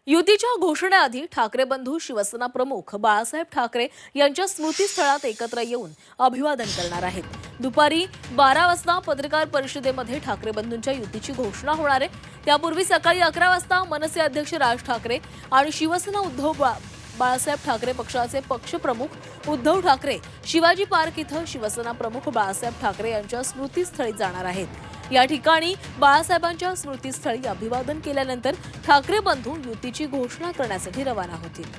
युतीच्या घोषणेआधी ठाकरे बंधू शिवसेना प्रमुख बाळासाहेब ठाकरे यांच्या स्मृतीस्थळात एकत्र येऊन अभिवादन करणार आहेत। दुपारी 12 वाजता पत्रकार परिषदेमध्ये ठाकरे बंधूंच्या युतीची घोषणा होणार आहे। त्यापूर्वी सकाळी 11 वाजता मनसे अध्यक्ष राज ठाकरे आणि शिवसेना बाळासाहेब ठाकरे पक्षाचे पक्षप्रमुख उद्धव ठाकरे शिवाजी पार्क इथं शिवसेना प्रमुख बाळासाहेब ठाकरे यांच्या स्मृतीस्थळी जाणार आहेत। या ठिकाणी बाळासाहेबांच्या स्मृतीस्थळी अभिवादन केल्यानंतर ठाकरे बंधू युतीची घोषणा करण्यासाठी रवाना होतील।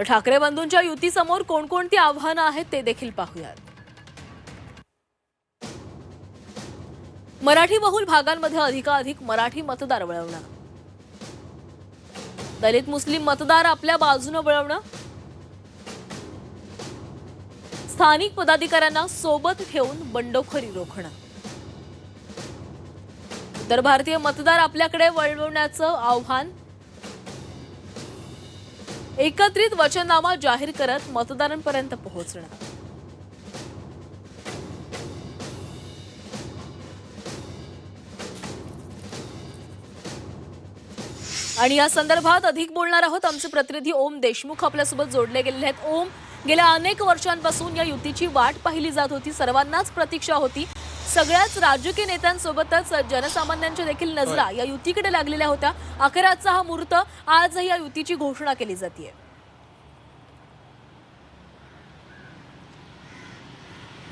ठाकरे बंधूंच्या युतीसमोर कोणकोणती आव्हानं आहेत ते देखील पाहूयात। मराठी बहुल भागांमध्ये अधिकाधिक मराठी मतदार वळवणं, दलित मुस्लिम मतदार आपल्या बाजूने वळवणं, स्थानिक पदाधिकाऱ्यांना सोबत ठेवून बंडखोरी रोखणं, उत्तर भारतीय मतदार आपल्याकडे वळवण्याचं आव्हान, एकत्रित वचननामा जाहीर करत मतदारांपर्यंत पोहोचणं। आणि या संदर्भात अधिक बोलणार आहोत। आमचे प्रतिनिधी ओम देशमुख आपल्यासोबत जोडले गेलेले आहेत। ओम, गेल्या अनेक वर्षांपासून या युतीची वाट पाहिली जात होती, सर्वांनाच प्रतीक्षा होती। सगळ्याच राजकीय नेत्यांसोबतच जनसामान्यांच्या देखील नजरा या युतीकडे लागलेल्या होत्या। अखेरचा हा मुहूर्त, आजही या युतीची घोषणा केली जाते।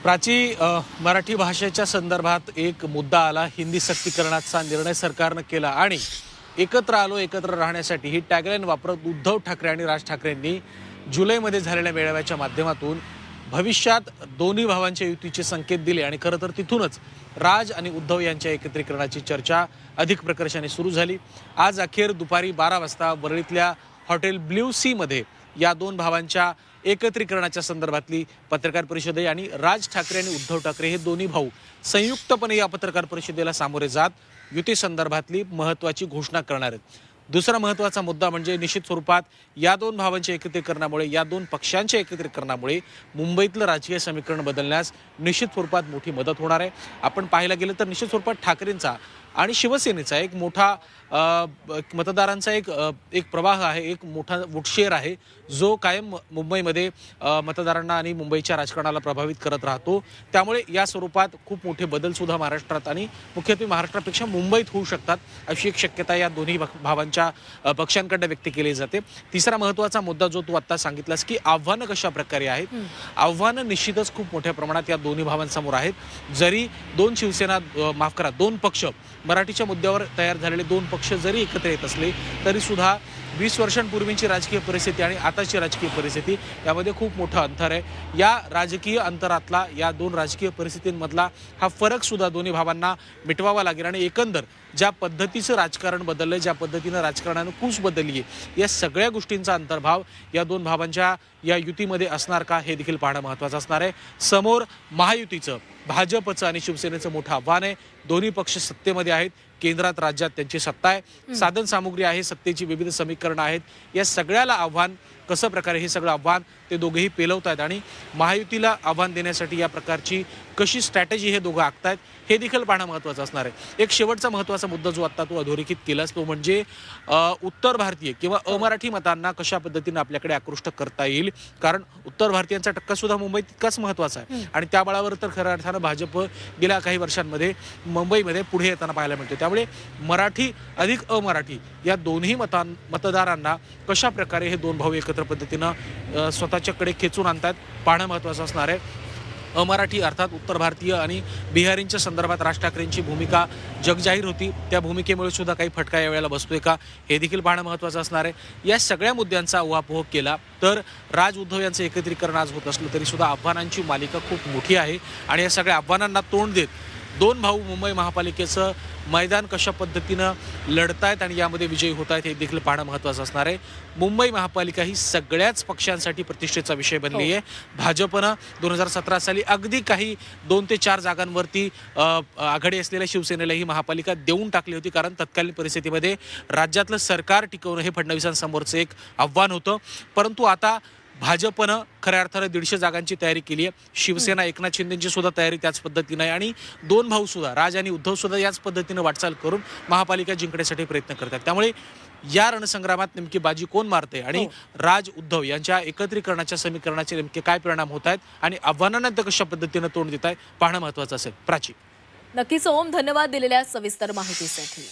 प्राची, मराठी भाषेच्या संदर्भात एक मुद्दा आला, हिंदी सक्तीकरणाचा निर्णय सरकारने केला आणि एकत्र आलो एकत्र राहण्यासाठी ही टॅगलाईन वापरत उद्धव ठाकरे आणि राज ठाकरेंनी जुलैमध्ये झालेल्या मेळाव्याच्या माध्यमातून भविष्यात दोन्ही भावांच्या युतीचे संकेत दिले आणि खरं तर तिथूनच राज आणि उद्धव यांच्या एकत्रीकरणाची चर्चा अधिक प्रकर्षाने सुरू झाली। आज अखेर दुपारी 12 वाजता वरळीतल्या हॉटेल ब्ल्यू सी मध्ये या दोन भावांच्या एकत्रीकरणाच्या संदर्भातली पत्रकार परिषद आहे आणि राज ठाकरे आणि उद्धव ठाकरे हे दोन्ही भाऊ संयुक्तपणे या पत्रकार परिषदेला सामोरे जात युती संदर्भातली महत्त्वाची घोषणा करणार आहेत। दुसरा महत्त्वाचा मुद्दा म्हणजे निश्चित स्वरूपात या दोन भावांच्या एकत्रीकरणामुळे, या दोन पक्षांच्या एकत्रीकरणामुळे मुंबईतलं राजकीय समीकरण बदलण्यास निश्चित स्वरूपात मोठी मदत होणार आहे। आपण पाहायला गेलं तर निश्चित स्वरूपात ठाकरेंचा आणि शिवसेनेचा एक मोठा मतदारांचा एक प्रवाह आहे, एक मोठा वोटशेअर आहे जो कायम मुंबईमध्ये मतदारांना आणि मुंबईच्या राजकारणाला प्रभावित करत राहतो। त्यामुळे या स्वरूपात खूप मोठे बदल सुद्धा महाराष्ट्रात आणि मुख्यत्वे महाराष्ट्रापेक्षा मुंबईत होऊ शकतात अशी एक शक्यता या दोन्ही भावांच्या पक्षांकडे व्यक्त केली जाते। तिसरा महत्त्वाचा मुद्दा जो तू आता सांगितलास की आव्हानं कशा प्रकारे आहेत, आव्हानं निश्चितच खूप मोठ्या प्रमाणात या दोन्ही भावांसमोर आहेत। जरी दोन पक्ष मराठीच्या मुद्द्यावर तयार झालेले दोन पक्ष जरी एकत्र येत असले तरी सुद्धा 20 वर्षांपूर्वीची राजकीय परिस्थिती आणि आताची राजकीय परिस्थिती यामध्ये खूप मोठं अंतर आहे। या राजकीय अंतरातला, या दोन राजकीय परिस्थितींमधला हा फरक सुद्धा दोन्ही भावांना मिटवावा लागेल आणि एकंदर ज्या पद्धतीचं राजकारण बदललंय, ज्या पद्धतीनं राजकारणानं कूच बदलली आहे, या सगळ्या गोष्टींचा अंतर्भाव या दोन भावांच्या या युतीमध्ये असणार का हे देखील पाहणं महत्त्वाचं असणार आहे। समोर महायुतीचं, भाजपचं आणि शिवसेनेचं मोठं आव्हान आहे। दोन्ही पक्ष सत्तेमध्ये आहेत, केंद्रात राज्यात त्यांची सत्ता आहे, साधन सामुग्री आहे, सत्तेची विविध समीकरणं आहेत। या सगळ्याला आव्हान कसं प्रकारे हे सगळं आव्हान ते दोघेही पेलवत आहेत आणि महायुतीला आव्हान देण्यासाठी या प्रकारची कशी स्ट्रॅटेजी हे दोघं आखतायत हे देखील पाहणं महत्त्वाचं असणार आहे। एक शेवटचा महत्त्वाचा मुद्दा जो आता तू अधोरेखित केलास तो म्हणजे उत्तर भारतीय किंवा अमराठी मतांना कशा पद्धतीने आपल्याकडे आकृष्ट करता येईल, कारण उत्तर भारतीयांचा टक्का सुद्धा मुंबईत तितकाच महत्त्वाचा आहे आणि त्या बळावर तर खऱ्या अर्थानं भाजप गेल्या काही वर्षांमध्ये मुंबईमध्ये पुढे येताना पाहायला मिळते। त्यामुळे मराठी अधिक अमराठी या दोन्ही मतदारांना कशा प्रकारे हे दोन भाऊ एकत्र पद्धतीनं स्वतःच्याकडे खेचून आणतात पाहणं महत्त्वाचं असणार आहे। अमराठी अर्थात उत्तर भारतीय आणि बिहारींच्या संदर्भात राज ठाकरेंची भूमिका जगजाहीर होती, त्या भूमिकेमुळे सुद्धा काही फटका यावेळेला बसतोय का हे देखील पाहणं महत्त्वाचं असणार आहे। या सगळ्या मुद्द्यांचा उहापोह केला तर राज उद्धव यांचं एकत्रीकरण आज होत असलं तरी सुद्धा आव्हानांची मालिका खूप मोठी आहे आणि या सगळ्या आव्हानांना तोंड देत दोन भाऊ मुंबई महापालिकेचं मैदान कशा पद्धतीनं लढतायत आणि यामध्ये विजयी होत आहेत हे देखील पाहणं महत्त्वाचं असणार आहे। मुंबई महापालिका ही सगळ्याच पक्षांसाठी प्रतिष्ठेचा विषय बनली आहे। भाजपनं 2017 साली अगदी काही 2 ते 4 जागांवरती आघाडी असलेल्या शिवसेनेला ही महापालिका देऊन टाकली होती, कारण तत्कालीन परिस्थितीमध्ये राज्यातलं सरकार टिकवणं हे फडणवीसांसमोरचं एक आव्हान होतं। परंतु आता भाजपनं खऱ्या अर्थानं 150 जागांची तयारी केली आहे. शिवसेना एकनाथ शिंदेची सुद्धा तयारी त्याच पद्धतीनं आहे आणि दोन भाऊ सुद्धा राज आणि उद्धव सुद्धा याच पद्धतीनं वाटचाल करून महापालिका जिंकण्यासाठी प्रयत्न करतात. त्यामुळे या रणसंग्रामात नेमकी बाजी कोण मारते आणि राज उद्धव यांच्या एकत्रीकरणाच्या समीकरणाचे नेमके काय परिणाम होत आहेत आणि आव्हानांना ते कशा पद्धतीनं तोंड देत आहे पाहणं महत्त्वाचं असेल. प्राची. नक्कीच ओम, धन्यवाद दिलेल्या सविस्तर माहितीसाठी.